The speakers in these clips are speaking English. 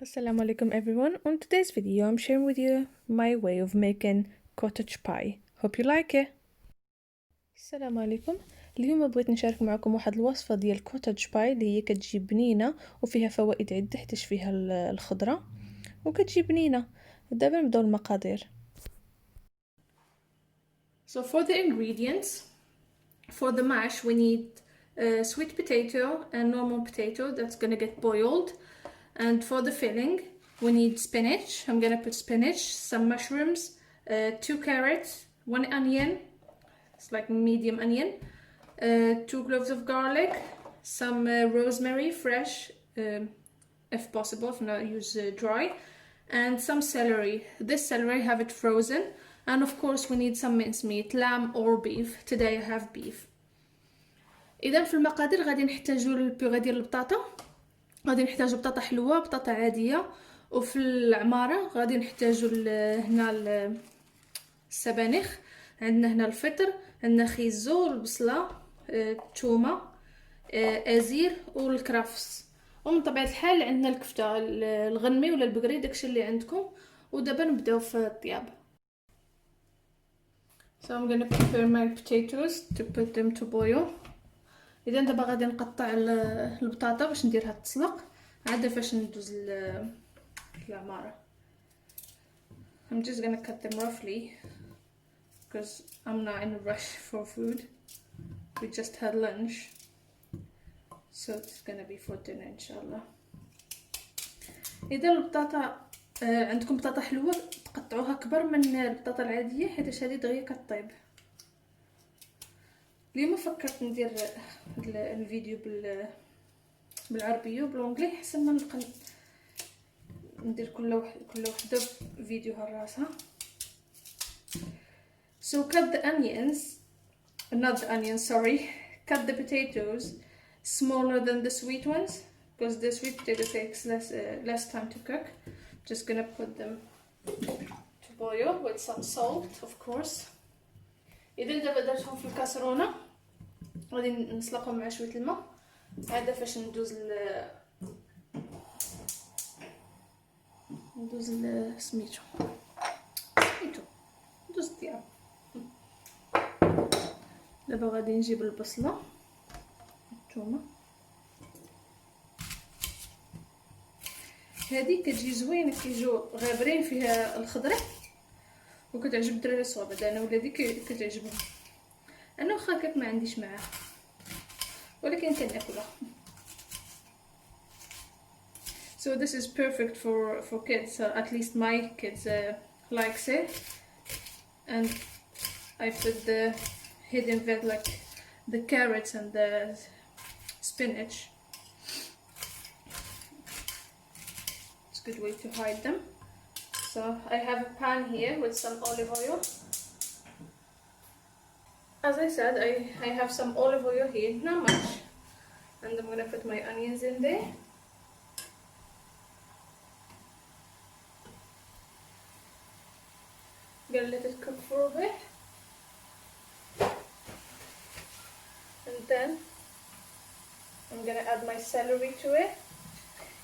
Assalamu alaikum everyone. On today's video I'm sharing with you my way of making cottage pie. Hope you like it. السلام عليكم. اليوم بغيت نشارك معكم واحد الوصفة ديال cottage pie اللي هي كتجي بنينة وفيها فوائد عدة حيتاش فيها الخضرة وكتجي بنينة. دابا نبداو المقادير. So for the ingredients, for the mash we need sweet potato and normal potato that's gonna get boiled. And for the filling, we need spinach. I'm gonna put spinach, some mushrooms, 2 carrots, 1 onion, it's like medium onion, 2 cloves of garlic, some rosemary, fresh, if possible, if not use dry, and some celery. This celery, have it frozen. And of course we need some mincemeat, lamb or beef. Today I have beef. إذا في المقادير غادي نحتاجو البيغي ديال البطاطا، غادي نحتاجو بطاطا حلوه، بطاطا عاديه، وفي العماره غادي نحتاجو هنا السبانخ، عندنا هنا الفطر، عندنا خيزو، البصله، الثومه، ازير والكرفس، ومن طبيعه الحال عندنا الكفته الغنمي ولا البقري، داكشي اللي عندكم. ودابا نبداو في الطياب. So I'm gonna prepare my potatoes to put them to boil. اذا دابا غادي نقطع البطاطا باش نديرها تسلق عاد فاش ندوز العماره. I'm just gonna cut them roughly because I'm not in a rush for food. We just had lunch, so it's gonna be for dinner inshallah. اذا البطاطا عندكم بطاطا حلوه تقطعوها كبر من البطاطا العاديه حيت هذه دغيا كطيب. اليوم فكرت ندير الفيديو بالعربيه وبالانجلي حسن ما نبقى ندير كل وحده فيديوها راسها. So cut the onions, not the onions, sorry, cut the potatoes smaller than the sweet ones because the sweet potato takes less time to cook. Just gonna put them to boil with some salt of course. اذا دابا درتهم في الكاسرونه غادي نسلقهم مع شويه الماء عاد فاش ندوز سميتو ندوز الطياب. دابا غادي نجيب البصله، الثومه، هذه كتجي زوينه كيجيو غابرين فيها الخضره وكتعجب الدراري الصغار. انا ولادي كتعجبهم، انا واخا كاك ما عنديش معاه ولكن كناكلها. So this is perfect for kids, at least my kids likes it. And I put the hidden veg like the carrots and the spinach. It's a good way to hide them. So I have a pan here with some olive oil. As I said, I have some olive oil here, not much. And I'm gonna put my onions in there. Gonna let it cook for a bit. And then I'm gonna add my celery to it.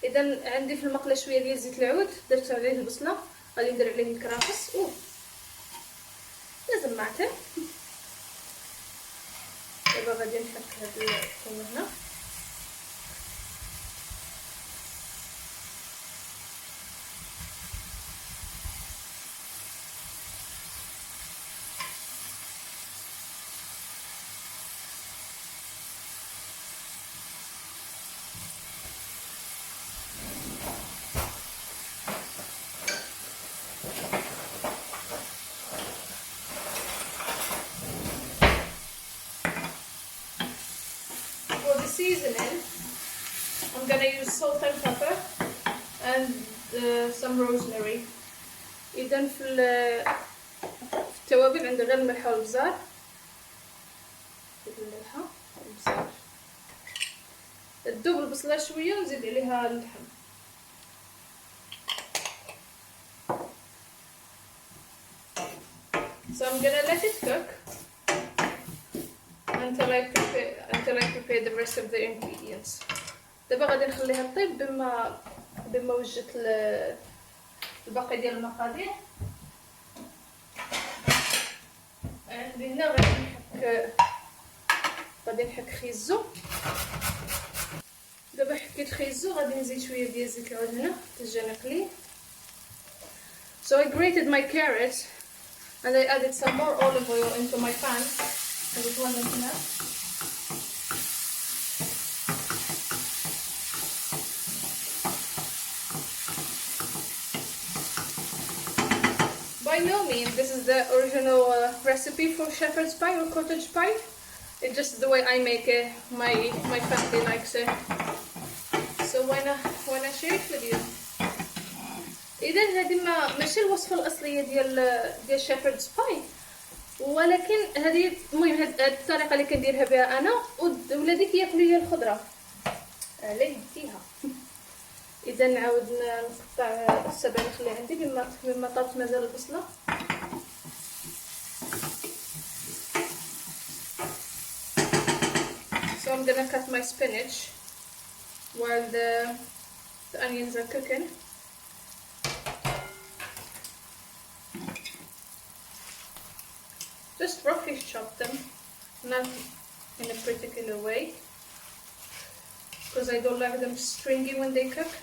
إذا عندي في المقلة شوية ديال زيت العود، درت عليه البصلة، غادي ندير عليه الكرافس. لازم معته. دابا غادي نحك هاد الثوم هنا. Seasoning, I'm gonna use salt and pepper and some rosemary. إذا في التوابل عندي غير الملح والبزار. الملحة والبزار. تذوب البصلة شوية ونزيد عليها اللحم. So I'm gonna let it cook until I prepare the rest of the ingredients. دابا غادي نخليها طيب بما وجدت الباقي ديال المقادير. عندي هنا غادي نحك خيزو. دابا حكيت خيزو، غادي نزيد شويه ديال الزيت العود هنا تجا نقلي. So I grated my carrots and I added some more olive oil into my pan as it wasn't enough. By no means this is the original recipe for shepherd's pie or cottage pie. It's just the way I make it. My family likes it. So why not share it with you? اذا هذه ماشي الوصفه الاصليه ديال شيبردز باي، ولكن هذه المهم هذه الطريقه اللي كنديرها بها انا وولادي كياكلوا ليا الخضره على يديها. اذا نعاود نقطع السبانخ اللي عندي بما طابت مازال البصله. So I'm gonna cut my spinach while the onions are cooking. Just roughly chop them, not in a particular way, because I don't like them stringy when they cook.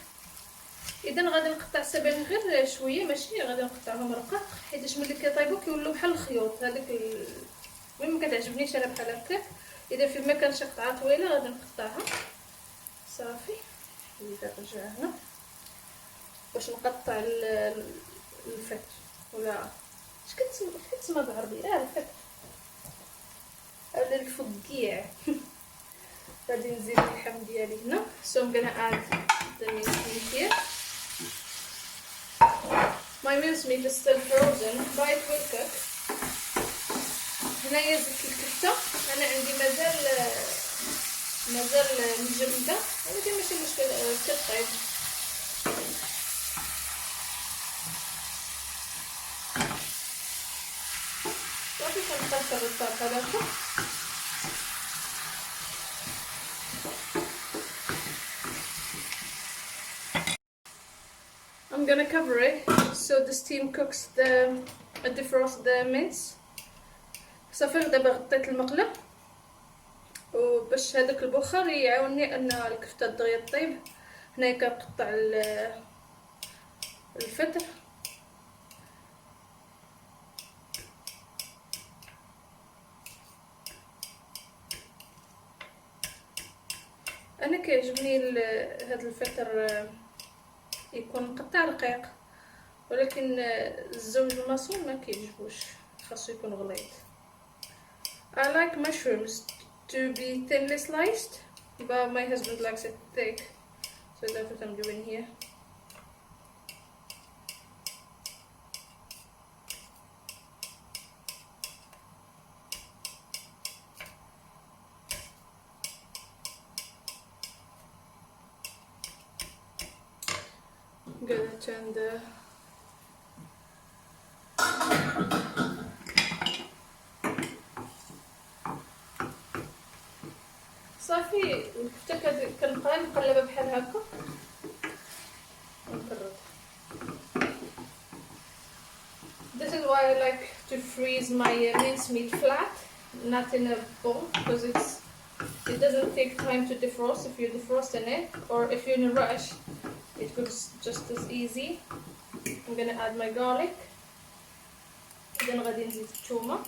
إذا غادي نقطع السبانخ غير شويه، ماشي غادي نقطعهم رقاق، حيتاش ملي كيطيبوا كيولوا بحال الخيوط. هذاك المهم ما كتعجبنيش انا بحال هكاك. اذا في مكان شي قطعه طويله غادي نقطعها صافي. اذا نرجع هنا باش نقطع الفت ولا اش كتسمى بالعربي؟ الفت ولا الفقيع. غادي نزيد اللحم ديالي هنا. So I'm gonna add the mincemeat here. My mincemeat is still frozen but it will cook. هنايا زدت الكفته. انا عندي مازال مجمده، ولكن ماشي مشكل كطيب. صافي كنقطع الطرف هذاك. I'm gonna cover it so the steam cooks defrost the mince. صافي دابا غطيت المقله وباش هذاك البخار يعاونني ان الكفته دغيا طيب. هنايا كنقطع الفطر. انا كيعجبني هذا الفطر يكون مقطع رقيق، ولكن الزوج المصون ما كيعجبوش، خاصو يكون غليظ. I like mushrooms to be thinly sliced, but my husband likes it thick, so that's what I'm doing here. I'm gonna turn the صافي الكفته كنبقى نقلبها بحال هكا ونكرر. This is why I like to freeze my mincemeat flat, not in a bowl, because it doesn't take time to defrost if you're defrosting it, or if you're in a rush it goes just as easy. I'm gonna add my garlic. Then غادي نزيد الثومه.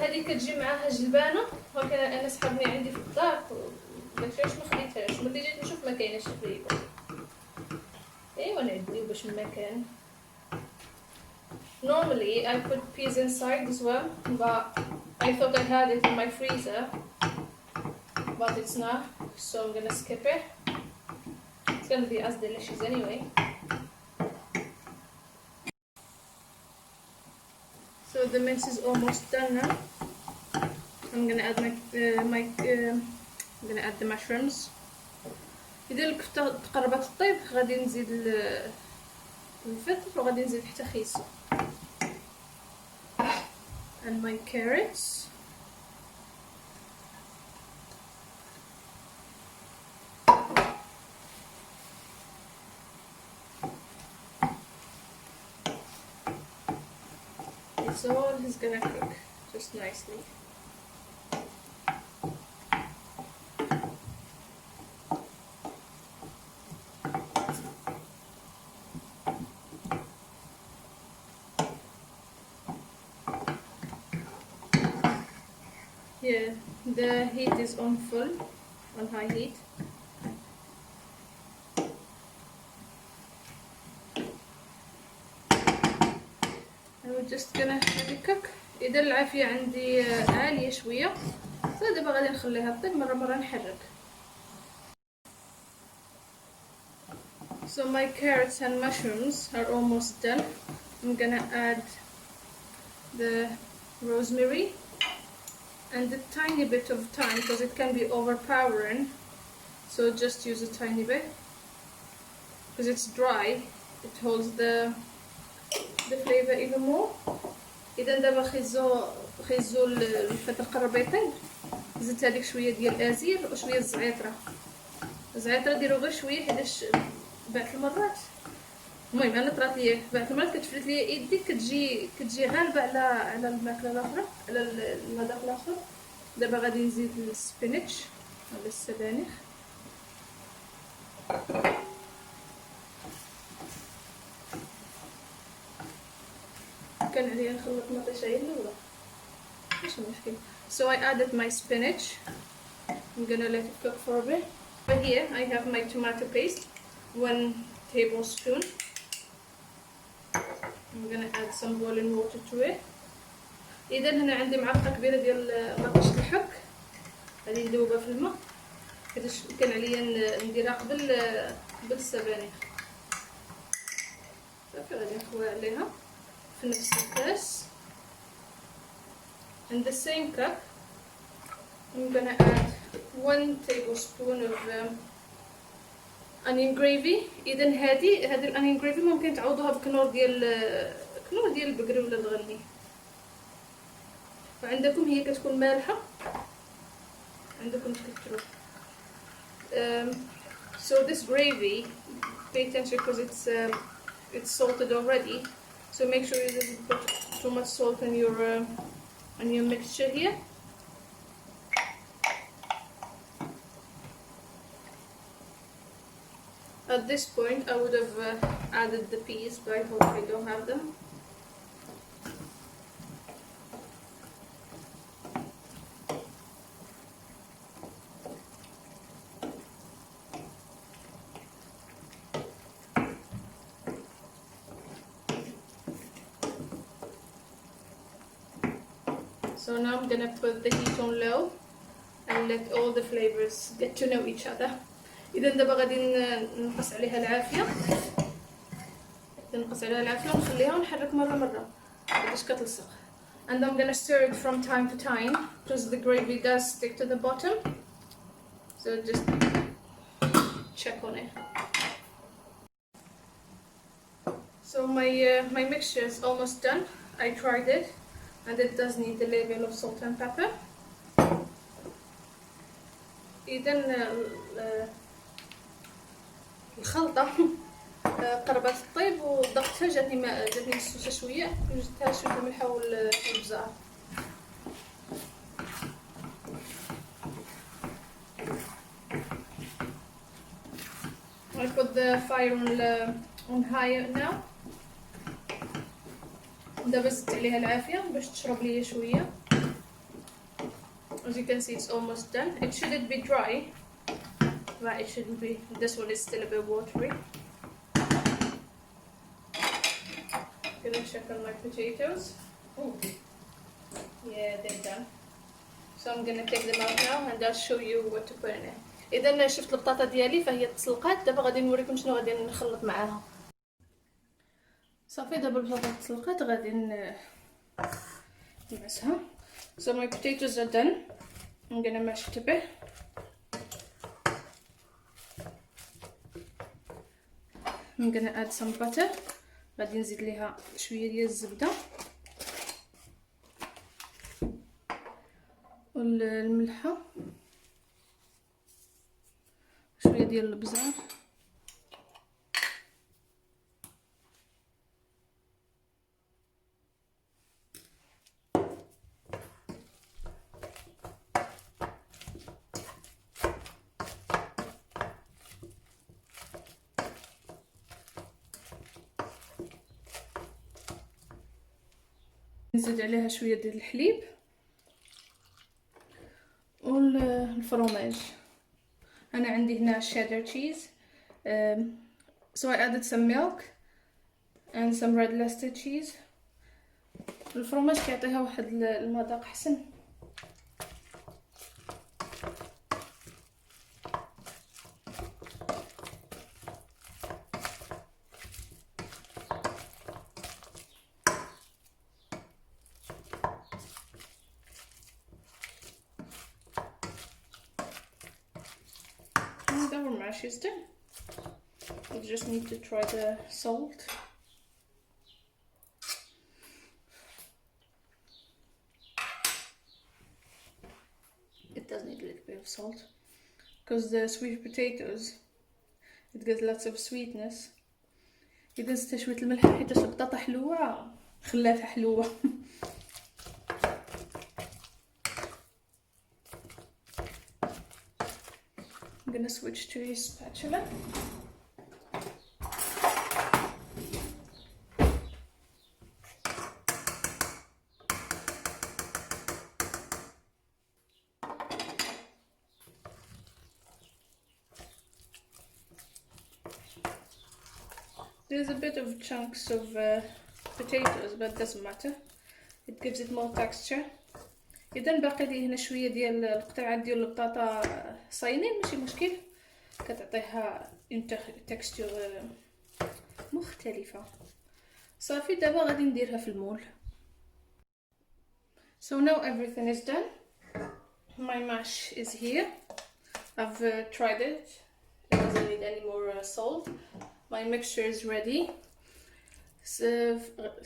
هذه كتجي معاها جلبانه، ولكن انا سحبني عندي في الدار داكشي علاش ما خديتهاش. ملي جيت نشوف ما كايناش في الفريكو. ايوا نعديو باش ما كان. Normally I put peas inside as well, but I thought I had it in my freezer, but it's not, so I'm gonna skip it. It's gonna be as delicious anyway. So the mince is almost done now. I'm gonna add I'm gonna add the mushrooms. إذا الكفتة تقربت الطيب غادي نزيد الفطر وغادي نزيد حتى خيزو and my carrots. It's all he's gonna cook just nicely. Yeah, the heat is on full, on high heat. And we're just gonna let it cook. إذا العافية عندي عالية شوية فدابا غادي نخليها تطيب مرة نحرك. So my carrots and mushrooms are almost done. I'm gonna add the rosemary and a tiny bit of thyme because it can be overpowering, so just use a tiny bit because it's dry. It holds the flavor even more. إذا دابا خيزو الفطر قرب يطيب، زدت هذيك شويه ديال الازير وشويه الزعتره ديروا غير شويه حيتاش بعض المرات، المهم انا طرات لي بعض المرات كتفلت لي يدي كتجي غالبه على الماكله الاخرى، على المذاق الاخر. دابا غادي نزيد السبينيتش ولا السبانخ. كان عليا نخلط مطيشه هي الاولى ماشي مشكل. So I added my spinach. I'm gonna let it cook for a bit. But here I have my tomato paste, 1 tablespoon. I'm gonna add some boiling water to it. اذا هنا عندي معلقه كبيره ديال مطيشه الحك غادي ندوبها في الماء حيت كان عليا نديرها قبل السبانخ. صافي غادي نخوي عليها في نفس الكاس. In the same cup I'm gonna add 1 tablespoon of onion gravy. اذا هذه الانيون gravy ممكن تعوضوها بكنور ديال البقري ولا الغلي، وعندكم هي كتكون مالحه عندكم تكثروا. So this gravy, pay attention because it's salted already, so make sure you don't put too much salt in your mixture here. At this point I would have added the peas, but I hope I don't have them. So now I'm gonna put the heat on low and let all the flavors get to know each other. إذا دابا غادي نقص عليها العافية، ونخليها ونحرك مرة باش كتلصق. And I'm gonna stir it from time to time because the gravy does stick to the bottom. So just check on it. So my mixture is almost done. I tried it. And it does need a little of salt and pepper. إذا الخلطة قربت الطيب وضغطتها جاتني مسوسة شوية، وجدتها شوية الملح والبزار. I put the fire on high now. دابا زدت عليها العافيه باش تشرب ليا شويه. As you can see, it's almost done. It shouldn't be dry, but it shouldn't be. This one is still a bit watery. Gonna check on my potatoes. Oh, yeah, they're done. So I'm gonna take them out now and I'll show you what to put in it. إذا شفت البطاطا ديالي فهي تسلقات، دابا غادي نوريكم شنو غادي نخلط معاها. صافي دابا البطاطا تسلقات غادي نمسها. So my potatoes are done. I'm gonna mash it a bit. I'm gonna add some butter. غادي نزيد ليها شويه ديال الزبده والملحه، شويه ديال الابزار، نزيد عليها شويه ديال الحليب والفرماج. انا عندي هنا شيدر تشيز، so I added some milk and some red Leicester cheese. الفرماج كيعطيها واحد المذاق حسن. And our mash is done. We just need to try the salt. It does need a little bit of salt because the sweet potatoes, it gives lots of sweetness. إذا زدت شوية الملح حيت البطاطا حلوة خلاتها حلوة. I'm gonna switch to a spatula. There's a bit of chunks of potatoes, but it doesn't matter. It gives it more texture. إذا باقي لي هنا شويه ديال القطيعات ديال البطاطا صاينين ماشي مشكل، كتعطيها تكستور مختلفه. صافي دابا غادي نديرها في المول. So now everything is done. My mash is here. I've tried it. It doesn't need any more salt. My mixture is ready. So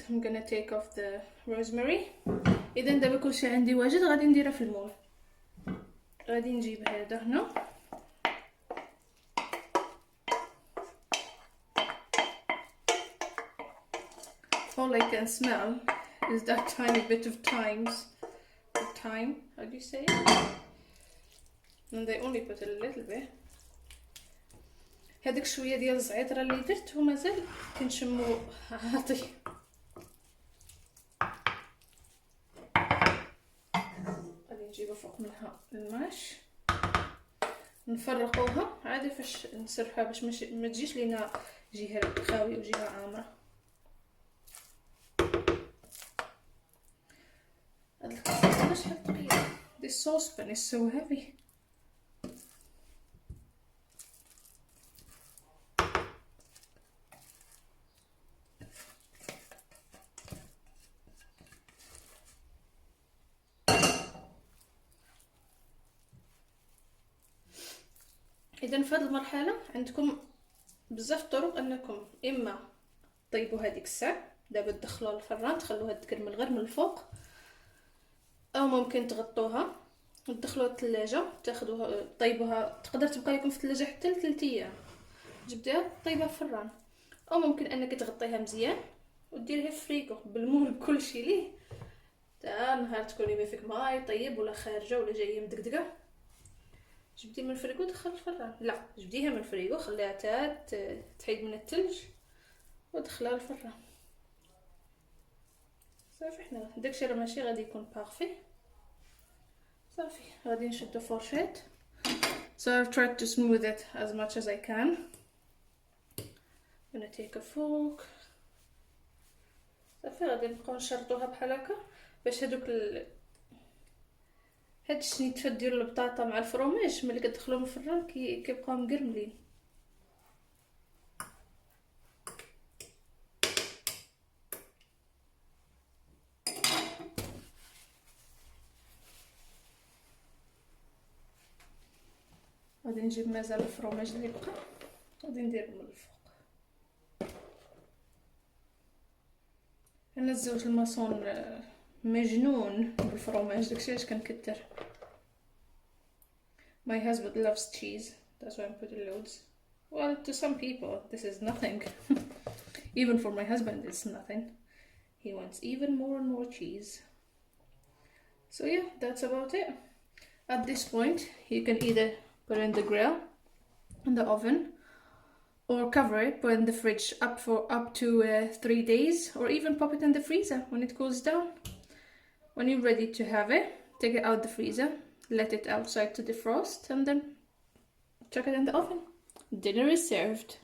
I'm gonna take off the rosemary. اذا دابا كلشي عندي واجد غادي نديرها في المول. غادي نجيب هذا هنا all I can smell is that tiny bit of thyme. How do you say it? And they only put a little bit. هذيك شويه ديال الزعتر اللي درت ومازال كنشمو عاطي. نجيبها فوق منها الماش، نفرقوها عادي فاش نسرحها باش ما تجيش لينا جهه خاويه وجهه عامره. هاد القصه شحال ثقيله. This saucepan is so heavy. اذا في هذه المرحله عندكم بزاف طرق انكم اما طيبوا هذيك الساعه دابا تدخلوها للفران تخلوها تكرمل غير من الفوق، او ممكن تغطوها وتدخلوها الثلاجه تاخذوها طيبوها، تقدر تبقى لكم في الثلاجه حتى ل3 ايام تجبديها طيبها في الفران، او ممكن انك تغطيها مزيان وديريها في فريكو بالمول بكلشي ليه تا نهار تكوني ما فيك ماي طيب ولا خارجه ولا جايه مدقدقه جبدي من الفريكو دخل الفران. لا جبديها من الفريكو خليها حتى تحيد من الثلج ودخلها الفران. صافي حنا داكشي راه ماشي غادي يكون بارفي. صافي غادي نشدو فورشيت. So I've tried to smooth it as much as I can. I'm gonna take a fork. صافي غادي نبقاو نشرطوها بحال هكا باش هادوك هاد الشنيتفات ديال البطاطا مع الفرماج ملي كتدخلوهم في الفران كيبقاو مقرملين. غادي نجيب مازال الفرماج اللي بقى غادي ندير من الفوق. أنا الزوج الماسون مجنون بالفرماج، داكشي علاش كنكتر. My husband loves cheese, that's why I'm putting loads. Well, to some people this is nothing. Even for my husband it's nothing. He wants even more and more cheese. So yeah, that's about it. At this point you can either put it in the grill, in the oven, or cover it, put it in the fridge up to 3 days, or even pop it in the freezer when it cools down. When you're ready to have it, take it out the freezer, let it outside to defrost, and then chuck it in the oven. Dinner is served.